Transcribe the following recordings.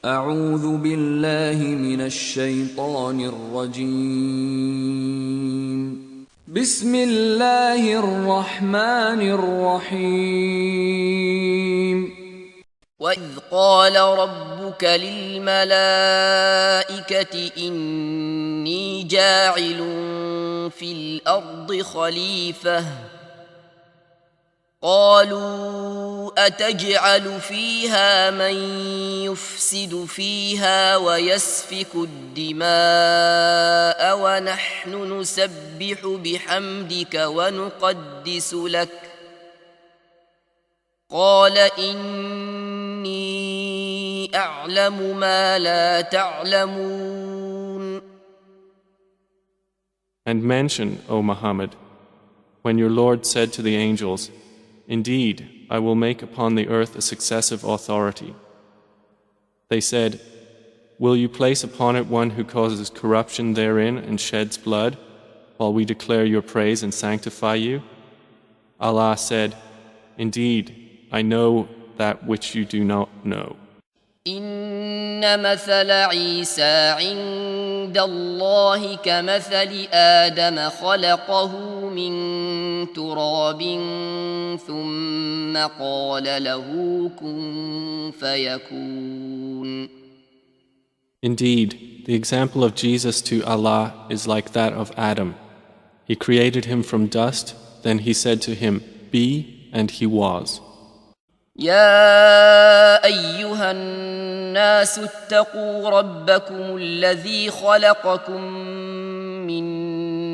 أعوذ بالله من الشيطان الرجيم. بسم الله الرحمن الرحيم. وإذ قال ربك للملائكة إني جاعل في الأرض خليفة قالوا أتجعل فيها من يفسد فيها ويسفك الدماء ونحن نسبح بحمدك ونقدس لك قال إني أعلم ما لا تعلمون. And mention, O Muhammad, when your Lord said to the angels, "Indeed, I will make upon the earth a successive authority." They said, "Will you place upon it one who causes corruption therein and sheds blood, while we declare your praise and sanctify you?" Allah said, "Indeed, I know that which you do not know." إن مثل عيسى عند الله كمثل آدم خلقه من تراب ثم قال له كن فيكون. Indeed, the example of Jesus to Allah is like that of Adam. He created him from dust, then he said to him, "Be," and he was. يا أيها الناس اتقوا ربكم الذي خلقكم من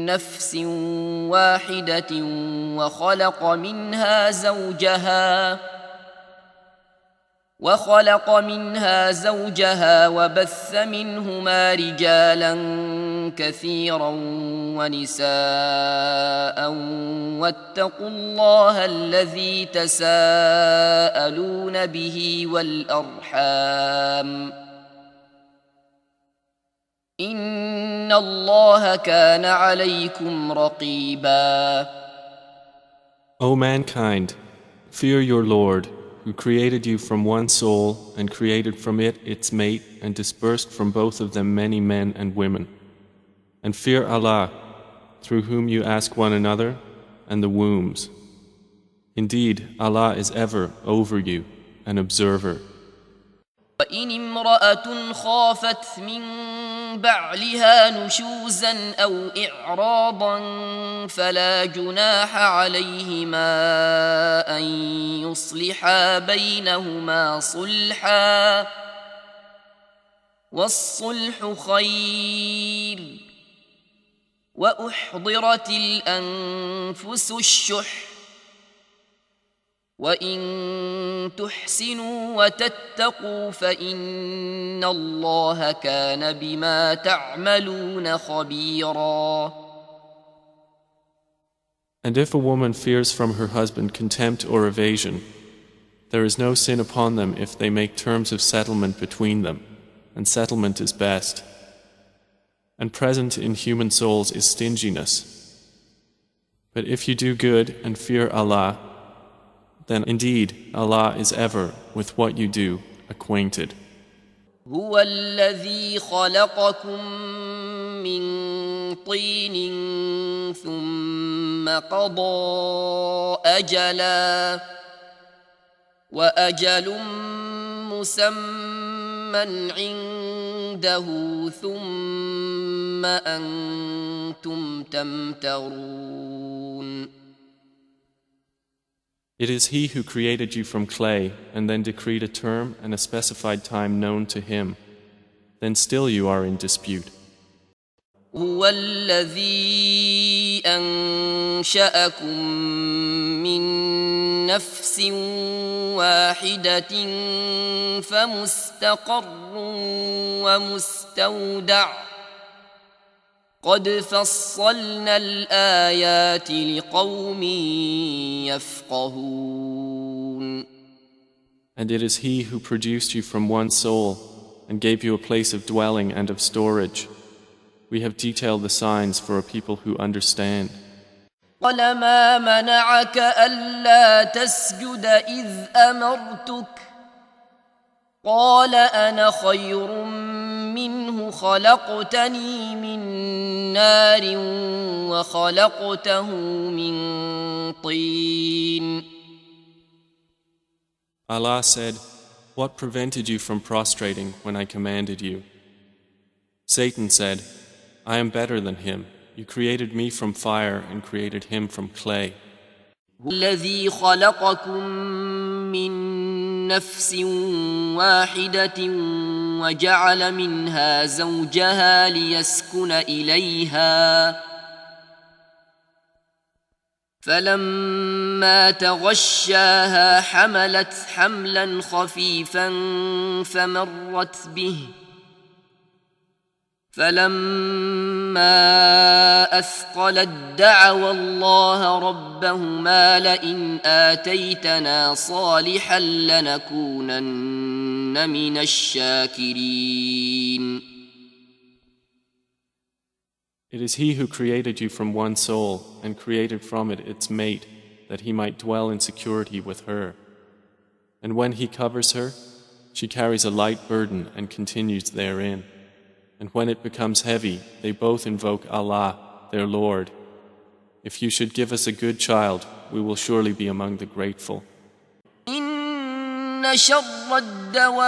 نفس واحدة وخلق منها زوجها وبث منهما رجالا كثيرا ونساء واتقوا الله الذي تساءلون به والأرحام إن الله كان عليكم رقيبا. O mankind, fear your Lord, who created you from one soul and created from it its mate and dispersed from both of them many men and women. And fear Allah, through whom you ask one another, and the wombs. Indeed, Allah is ever over you, an observer. وإن امرأة خافت من بعلها نشوزا أو إعراضا فلا جناح عليهما أن يصلحا بينهما صلحا والصلح خير وأحضرت الأنفس الشح وإن تحسنوا وتتقوا فإن الله كان بما تعملون خبيرا. And if a woman fears from her husband contempt or evasion, there is no sin upon them if they make terms of settlement between them, and settlement is best. And present in human souls is stinginess. But if you do good and fear Allah, then indeed Allah is ever with what you do acquainted. هو الذي خلقكم من طين ثم قضى أجلا وأجل مسمى عنده ثم أنتم تمترون. It is He who created you from clay and then decreed a term and a specified time known to Him. Then still you are in dispute. هو الذي أنشأكم من نفس واحدة فمستقر ومستودع قد فصلنا الآيات لقوم يفقهون. And it is He who produced you from one soul and gave you a place of dwelling and of storage. We have detailed the signs for a people who understand. قال ما منعك ألا تسجد إذ أمرتك قال أنا خير منه خلقتني من نار وخلقته من طين. Allah said, "What prevented you from prostrating when I commanded you?" Satan said, "I am better than him. You created me from fire and created him from clay." الذي خلقكم من نفس واحدة وجعل منها زوجها ليسكن إليها فلما تغشاها حملت حملا خفيفا فمرت به فلما أثقلت دعوا الله ربهما لئن آتيتنا صالحا لنكونن من الشاكرين. It is He who created you from one soul and created from it its mate, that He might dwell in security with her. And when He covers her, she carries a light burden and continues therein. And when it becomes heavy, they both invoke Allah, their Lord. If you should give us a good child, we will surely be among the grateful. إن شر الدواب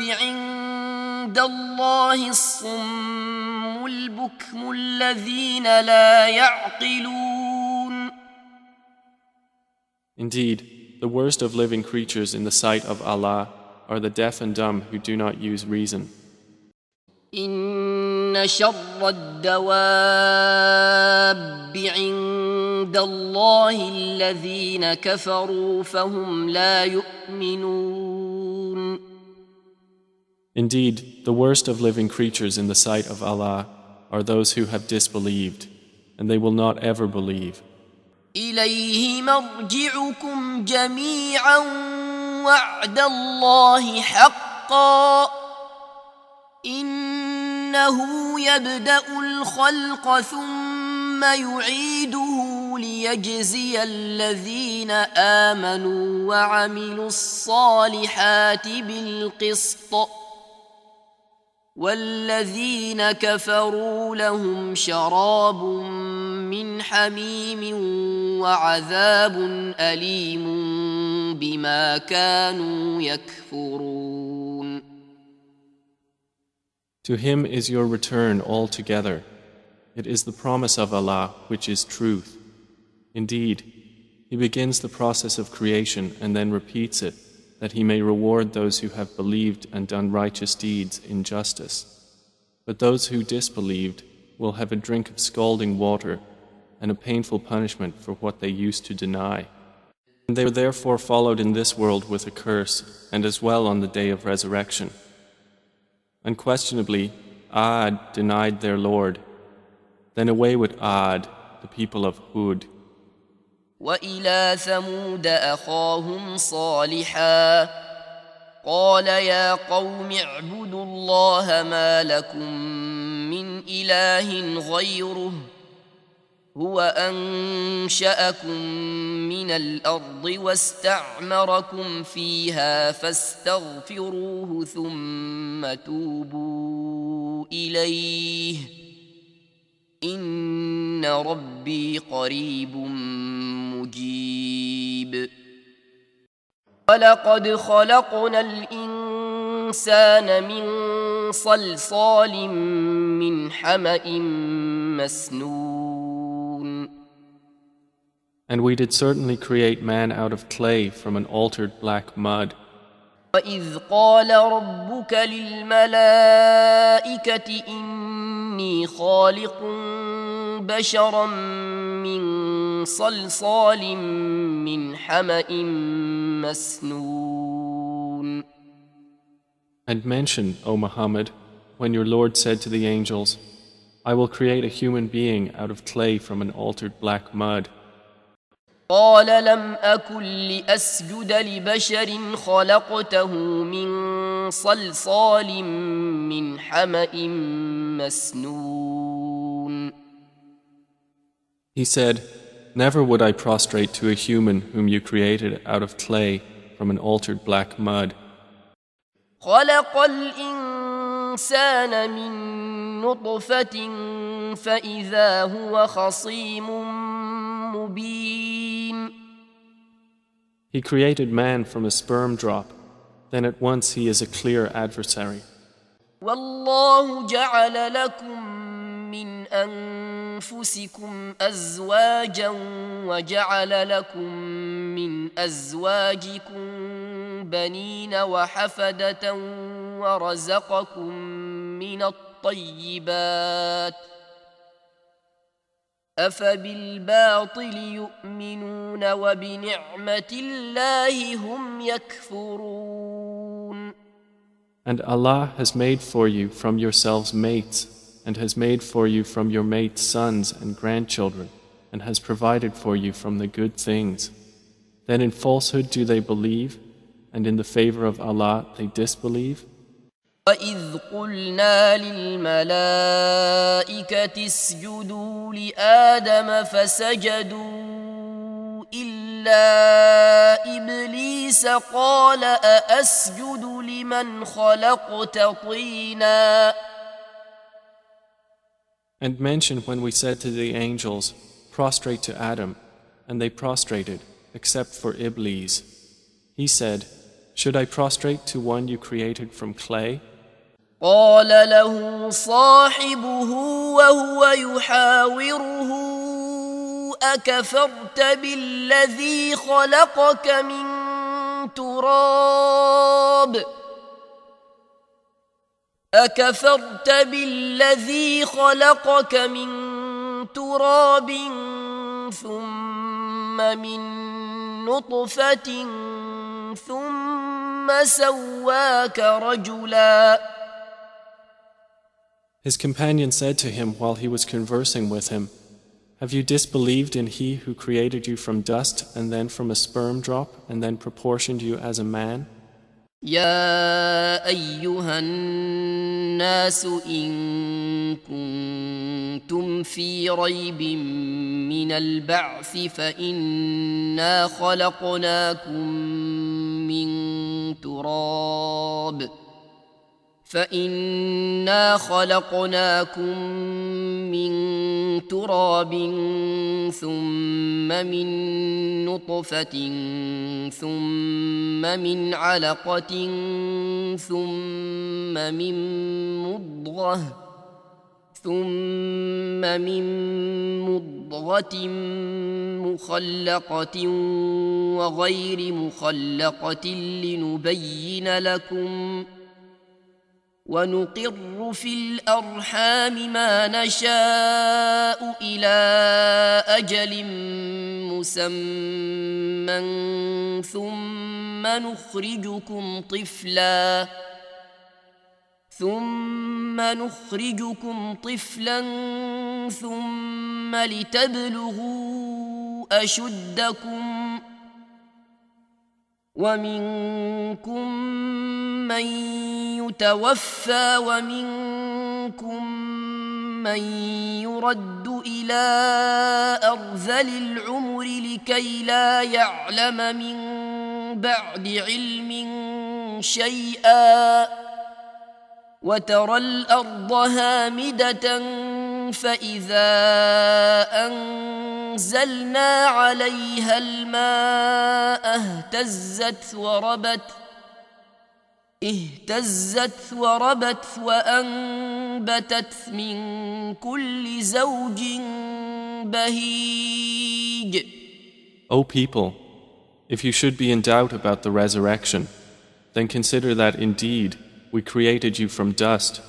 عند الله الصم البكم الذين لا يعقلون. Indeed, the worst of living creatures in the sight of Allah are the deaf and dumb who do not use reason. إن شر الدواب عند الله الذين كفروا فهم لا يؤمنون. Indeed, the worst of living creatures in the sight of Allah are those who have disbelieved, and they will not ever believe. إليه مرجعكم جميعا وعد الله حقا إنه يبدأ الخلق ثم يعيده ليجزي الذين آمنوا وعملوا الصالحات بالقسط والذين كفروا لهم شراب من حميم وعذاب أليم بما كانوا يكفرون. To Him is your return altogether. It is the promise of Allah which is truth. Indeed, He begins the process of creation and then repeats it, that He may reward those who have believed and done righteous deeds in justice. But those who disbelieved will have a drink of scalding water and a painful punishment for what they used to deny. And they were therefore followed in this world with a curse, and as well on the day of resurrection. Unquestionably, Ad denied their Lord. Then away with Ad, the people of Hud. وإلى ثمود أخاهم صالحا قال يا قوم اعبدوا الله ما لكم من إله غيره هو أنشأكم من الأرض واستعمركم فيها فاستغفروه ثم توبوا إليه إن ربي قريب مجيب. ولقد خلقنا الإنسان من صلصال من حمأ مسنون. And we did certainly create man out of clay from an altered black mud. وإذ قال ربك للملائكة إني خالق بشرا من صلصال من حمأ مسنون. And mention, O Muhammad, when your Lord said to the angels, I will create a human being out of clay from an altered black mud. قال لم أكن لأسجد لبشر خلقته من صلصال من حمأ مسنون. He said, Never would I prostrate to a human whom you created out of clay from an altered black mud. خلق الإنسان من نطفة فإذا هو خصيم مبين. He created man from a sperm drop, then at once he is a clear adversary. والله جعل لكم من أنفسكم أزواجا وجعل لكم من أزواجكم بنين وحفدة ورزقكم من الطيبات أفبالباطل يؤمنون وبنعمة الله هم يكفرون. And Allah has made for you from yourselves mates, and has made for you from your mates sons and grandchildren, and has provided for you from the good things. Then in falsehood do they believe, and in the favor of Allah they disbelieve? وَإِذْ قُلْنَا لِلْمَلَائِكَةِ اسْجُدُوا لِآدَمَ فَسَجَدُوا إِلَّا إِبْلِيسَ قَالَ أَأَسْجُدُ لِمَنْ خَلَقْتَ طِينًا. And mention when we said to the angels, prostrate to Adam, and they prostrated, except for Iblis. He said, should I prostrate to one you created from clay? قال له صاحبه وهو يحاوره أكفرت بالذي خلقك من تراب أكفرت بالذي خلقك من تراب ثم من نطفة ثم سواك رجلا. His companion said to him while he was conversing with him, have you disbelieved in He who created you from dust and then from a sperm drop and then proportioned you as a man? يا أيها الناس إن كنتم في ريب من البعث فإنا خلقناكم من تراب ثم من نطفة ثم من علقة ثم من مضغة مخلقة وغير مخلقة لنبين لكم ونقر في الأرحام ما نشاء إلى أجل مسمى ثم نخرجكم طفلا ثم لتبلغوا أشدكم ومنكم من يتوفى ومنكم من يرد إلى أرذل العمر لكي لا يعلم من بعد علم شيئا وترى الأرض هامدة فإذا أنزلنا عليها الماء اهتزت وربت وأنبتت من كل زوج بهيج. O people, if you should be in doubt about the resurrection, then consider that indeed we created you from dust,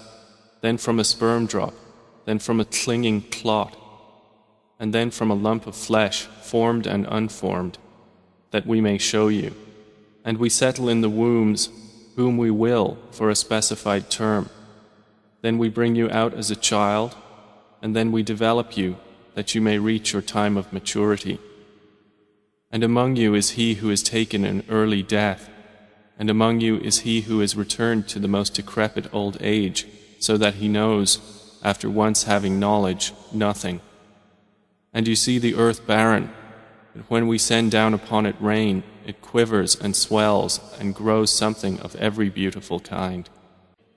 then from a sperm drop, then from a clinging clot, and then from a lump of flesh, formed and unformed, that we may show you. And we settle in the wombs whom we will for a specified term. Then we bring you out as a child, and then we develop you that you may reach your time of maturity. And among you is he who is taken an early death, and among you is he who is returned to the most decrepit old age, so that he knows, after once having knowledge, nothing. And you see the earth barren, and when we send down upon it rain, it quivers and swells and grows something of every beautiful kind.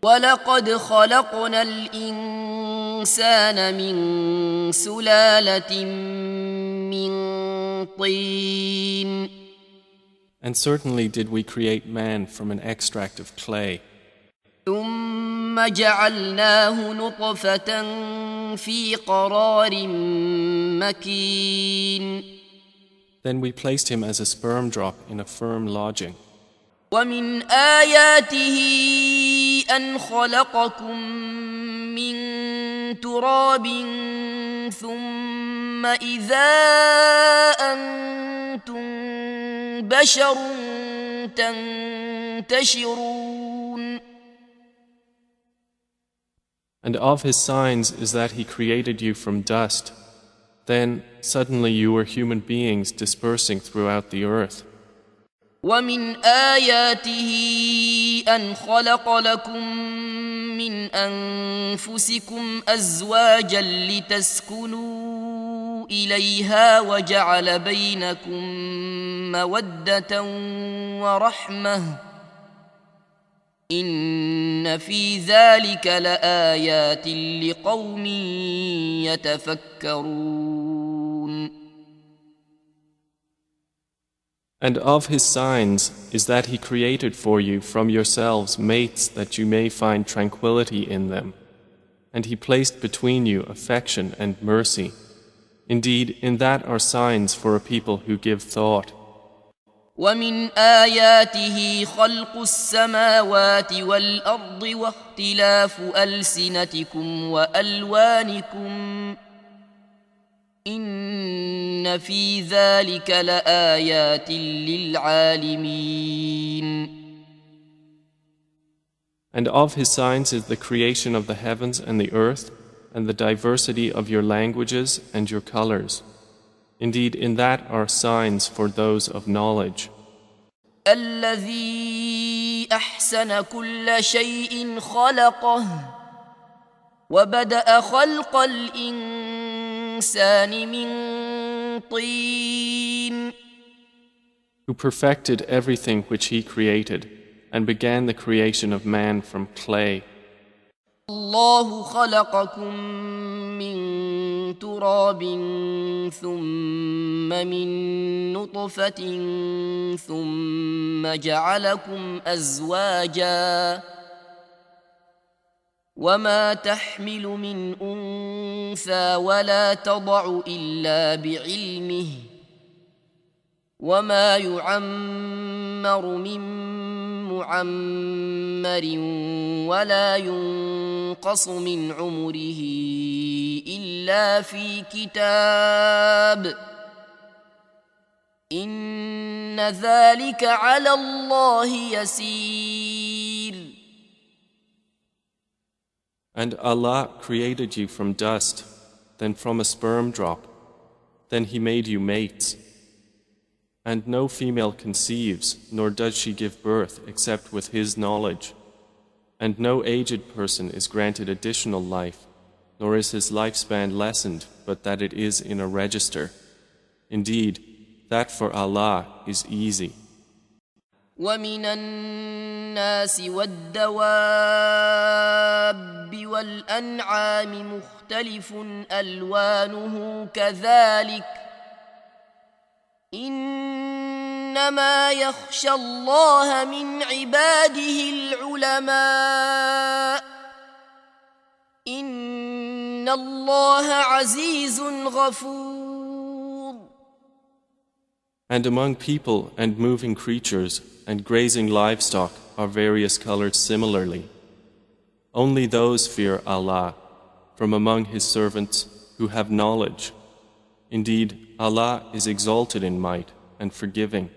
وَلَقَدْ خَلَقْنَا الْإِنسَانَ مِنْ سُلَالَةٍ مِنْ طِينٍ. And certainly did we create man from an extract of clay. ثُمَّ جَعَلْنَاهُ نُطْفَةً فِي قَرَارٍ مَكِينٍ. Then we placed him as a sperm drop in a firm lodging. وَمِنْ آيَاتِهِ أَنْ خَلَقَكُم مِّن تُرَابٍ ثُمَّ إِذَا أَنْتُمْ بَشَرٌ تَنْتَشِرُونَ. And of his signs is that he created you from dust. Then suddenly you were human beings dispersing throughout the earth. وَمِنْ آيَاتِهِ أَنْ خَلَقَ لَكُم مِّنْ أَنفُسِكُمْ أَزْوَاجًا لِتَسْكُنُوا إِلَيْهَا وَجَعَلَ بَيْنَكُم مَّوَدَّةً وَرَحْمَةً إِنَّ فِي ذَلِكَ لَآيَاتٍ لِقَوْمٍ يَتَفَكَّرُونَ. And of his signs is that he created for you from yourselves mates that you may find tranquility in them. And he placed between you affection and mercy. Indeed, in that are signs for a people who give thought. وَمِنْ آيَاتِهِ خَلْقُ السَّمَاوَاتِ وَالْأَرْضِ وَاخْتِلَافُ أَلْسِنَتِكُمْ وَأَلْوَانِكُمْ إِنَّ فِي ذَلِكَ لَآيَاتٍ لِلْعَالِمِينَ. And of his signs is the creation of the heavens and the earth, and the diversity of your languages and your colors. Indeed, in that are signs for those of knowledge. الَّذِي أَحْسَنَ كُلَّ شَيْءٍ خَلَقَهُ وَبَدَأَ خَلْقَ الْإِنسَانِ مِنْ طِينٍ. Who perfected everything which he created, and began the creation of man from clay. الله خلقكم من تراب ثم من نطفة ثم جعلكم أزواجا وما تحمل من أنثى ولا تضع إلا بعلمه وما يعمر من معمر ولا ينقص من عمره إلا في كتاب إن ذلك على الله يسير. And Allah created you from dust, then from a sperm drop, then He made you mates. And no female conceives, nor does she give birth except with His knowledge. And no aged person is granted additional life, nor is his lifespan lessened, but that it is in a register. Indeed, that for Allah is easy. وَمِنَ النَّاسِ وَالدَّوَابِّ وَالْأَنْعَامِ مُخْتَلِفٌ أَلْوَانُهُ كَذَلِكَ إِنَّمَا يَخْشَى اللَّهَ مِنْ عِبَادِهِ الْعُلَمَاءُ إِنَّ اللَّهَ عَزِيزٌ غَفُورٌ. And among people and moving creatures and grazing livestock are various colors similarly. Only those fear Allah from among His servants who have knowledge. Indeed, Allah is exalted in might and forgiving.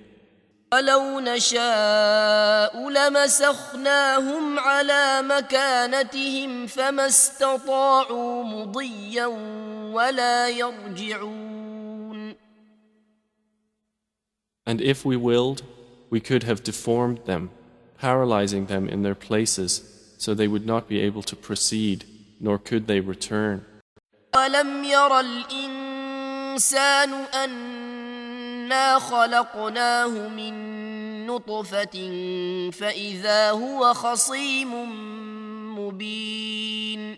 وَلَوْ نَشَاءُ لَمَسَخْنَاهُمْ عَلَى مَكَانَتِهِمْ فَمَا اسْتَطَاعُوا مُضِيًّا وَلَا يَرْجِعُونَ. And if we willed, we could have deformed them, paralyzing them in their places, so they would not be able to proceed, nor could they return. أَلَمْ يَرَ الْإِنسَانُ أَنَّا إنا خلقناه من نطفة فإذا هو خصيم مبين.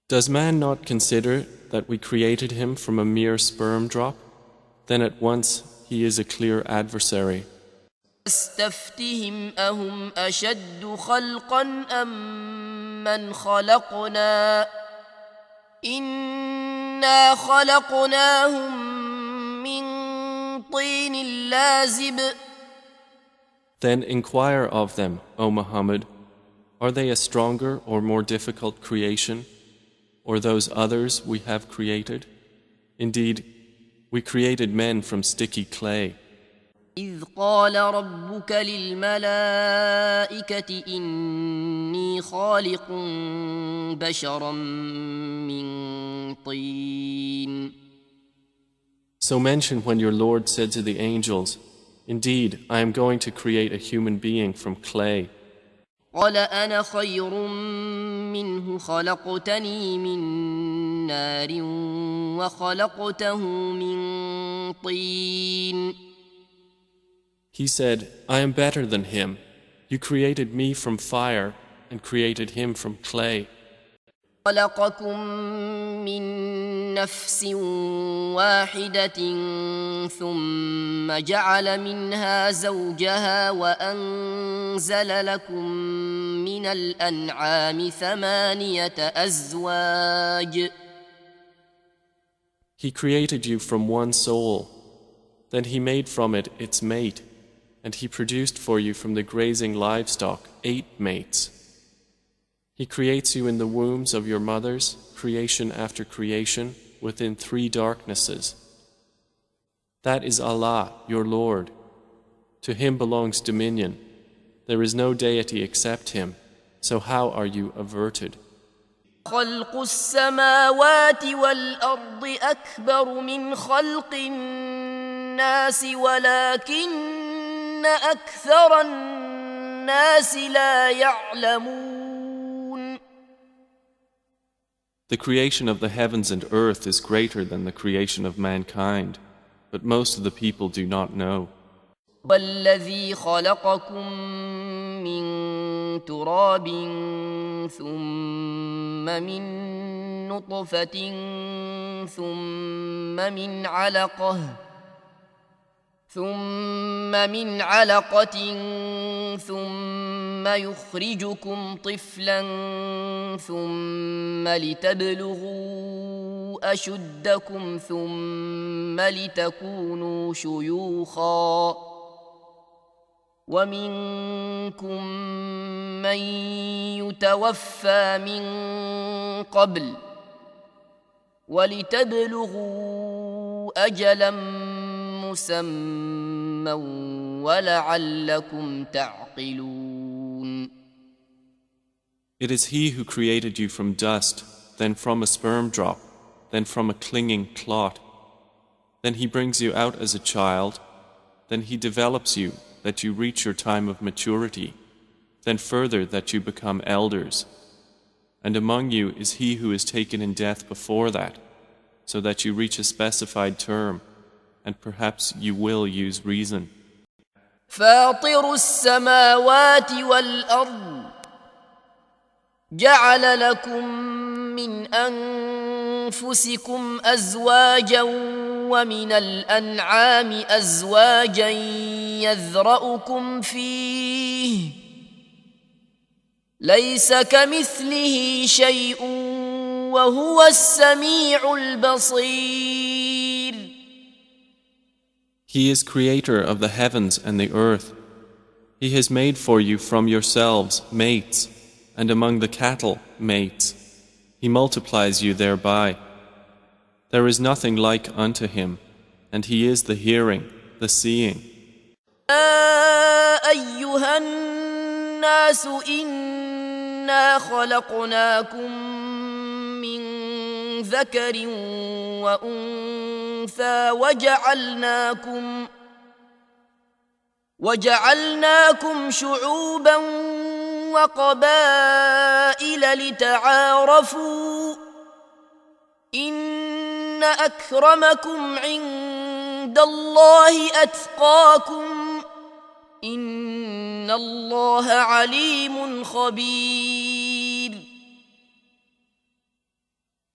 Does man not consider that we created him from a mere sperm drop? Then at once he is a clear adversary. فاستفتهم أهم أشد خلقا أم من خلقنا إنا خلقناهم من طين لازب. Then inquire of them, O Muhammad, are they a stronger or more difficult creation, or those others we have created? Indeed, we created men from sticky clay. إذ قال ربك للملائكة إني خالق بشرا من طين. So mention when your Lord said to the angels, Indeed, I am going to create a human being from clay. قال أنا خير منه خلقتني من نار وخلقته من طين. He said, I am better than him. You created me from fire and created him from clay. خلقكم من نفس واحدة ثم جعل منها زوجها وأنزل لكم من الأنعام 8 أزواج. He created you from one soul. Then he made from it its mate, and he produced for you from the grazing livestock 8 mates. He creates you in the wombs of your mothers, creation after creation, within 3 darknesses. That is Allah, your Lord. To Him belongs dominion. There is no deity except Him. So how are you averted? خلق السماوات والأرض أكبر من خلق الناس ولكن أكثر الناس لا يعلمون. The creation of the heavens and earth is greater than the creation of mankind, but most of the people do not know. والذي خلقكم من تراب ثم من نطفة ثم من علقة ثم يخرجكم طفلا ثم لتبلغوا أشدكم ثم لتكونوا شيوخا ومنكم من يتوفى من قبل ولتبلغوا أجلا مسمى ولعلكم تعقلون. It is He who created you from dust, then from a sperm drop, then from a clinging clot. Then He brings you out as a child, then He develops you that you reach your time of maturity, then further that you become elders. And among you is he who is taken in death before that, so that you reach a specified term, and perhaps you will use reason. فاطر السماوات والأرض جعل لكم من أنفسكم أزواجا ومن الأنعام أزواجا يذرأكم فيه ليس كمثله شيء وهو السميع البصير. He is creator of the heavens and the earth. He has made for you from yourselves mates, and among the cattle mates. He multiplies you thereby. There is nothing like unto Him, and He is the hearing, the seeing. أيها الناس إنا خلقناكم من ذكر وأنثى وجعلناكم شعوبا وقبائل لتعارفوا إن أكرمكم عند عند الله أتقاكم إن الله عليم خبير.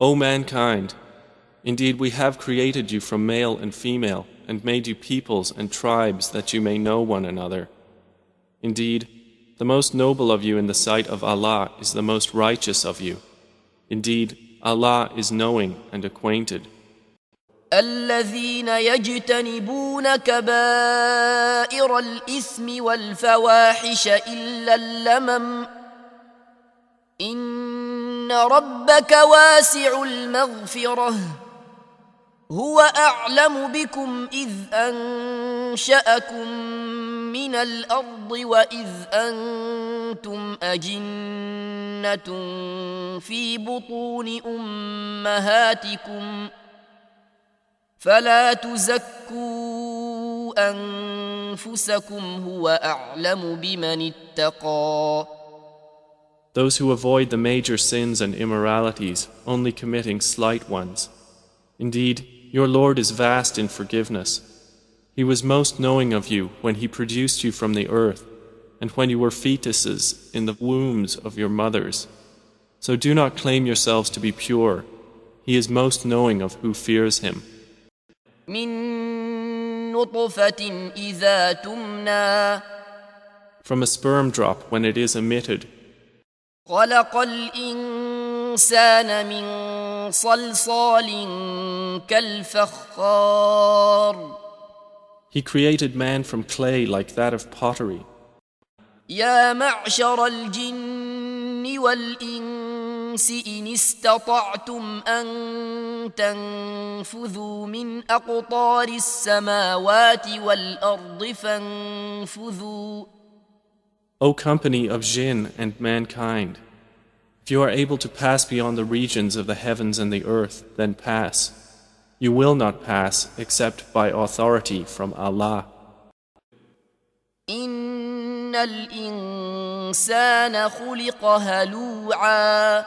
O mankind, indeed we have created you from male and female and made you peoples and tribes that you may know one another. Indeed, the most noble of you in the sight of Allah is the most righteous of you. Indeed, Allah is knowing and acquainted. الذين يجتنبون كبائر الإثم والفواحش إلا اللمم إن ربك واسع المغفرة هو أعلم بكم إذ أنشأكم من الأرض وإذ أنتم أجنة في بطون أمهاتكم فلا تزكوا أنفسكم هو أعلم بمن اتقى. Those who avoid the major sins and immoralities, only committing slight ones. Indeed, your Lord is vast in forgiveness. He was most knowing of you when He produced you from the earth and when you were fetuses in the wombs of your mothers. So do not claim yourselves to be pure. He is most knowing of who fears Him. من نطفة إذا تمنى From a sperm drop when it is emitted, خلق الإنسان من صلصال كالفخار. He created man from clay like that of pottery. يا معشر الجن والإنس إن استطعتم أن تنفذوا من أقطار السماوات والأرض فانفذوا. O company of jinn and mankind, if you are able to pass beyond the regions of the heavens and the earth, then pass. You will not pass except by authority from Allah. إن الإنسان خلق هلوعا.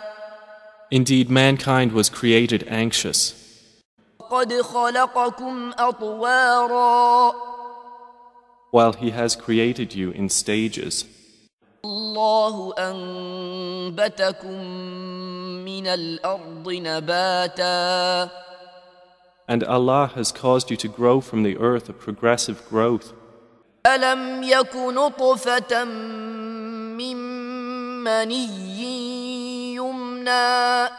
Indeed, mankind was created anxious. قد خلقكم أطوارا. While He has created you in stages. الله أنبتكم من الأرض نباتا. And Allah has caused you to grow from the earth a progressive growth. ألم يك نطفة من مني يمنى.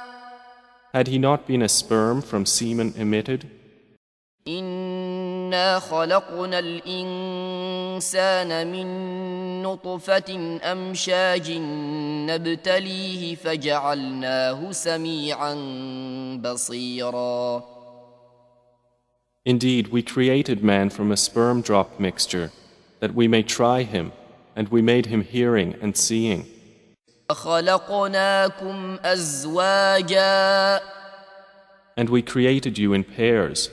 Had He not been a sperm from semen emitted? إنا خلقنا الإنسان من نطفة أمشاج نبتليه فجعلناه سميعا بصيرا. Indeed, we created man from a sperm drop mixture, that we may try him, and we made him hearing and seeing. خلقناكم أزواجا. And we created you in pairs.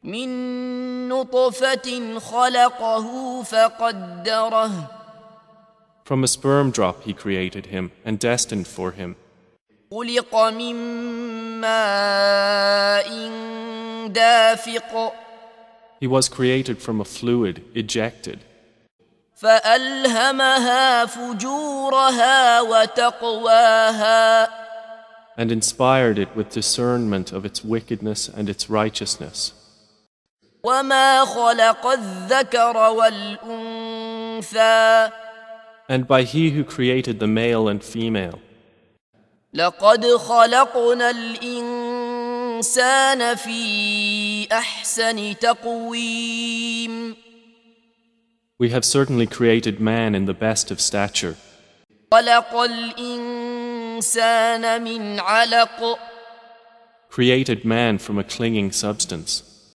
من نطفة خلقه فقدره. From a sperm drop He created him and destined for him. خلق من ماء دافق. He was created from a fluid ejected. فألهمها فجورها وتقواها. And inspired it with discernment of its wickedness and its righteousness. وما خلق الذكر والأنثى. And by He who created the male and female. لقد خلقنا الإنسان في أحسن تقويم. We have certainly created man in the best of stature. خلق الإنسان من علق. Created man from a clinging substance.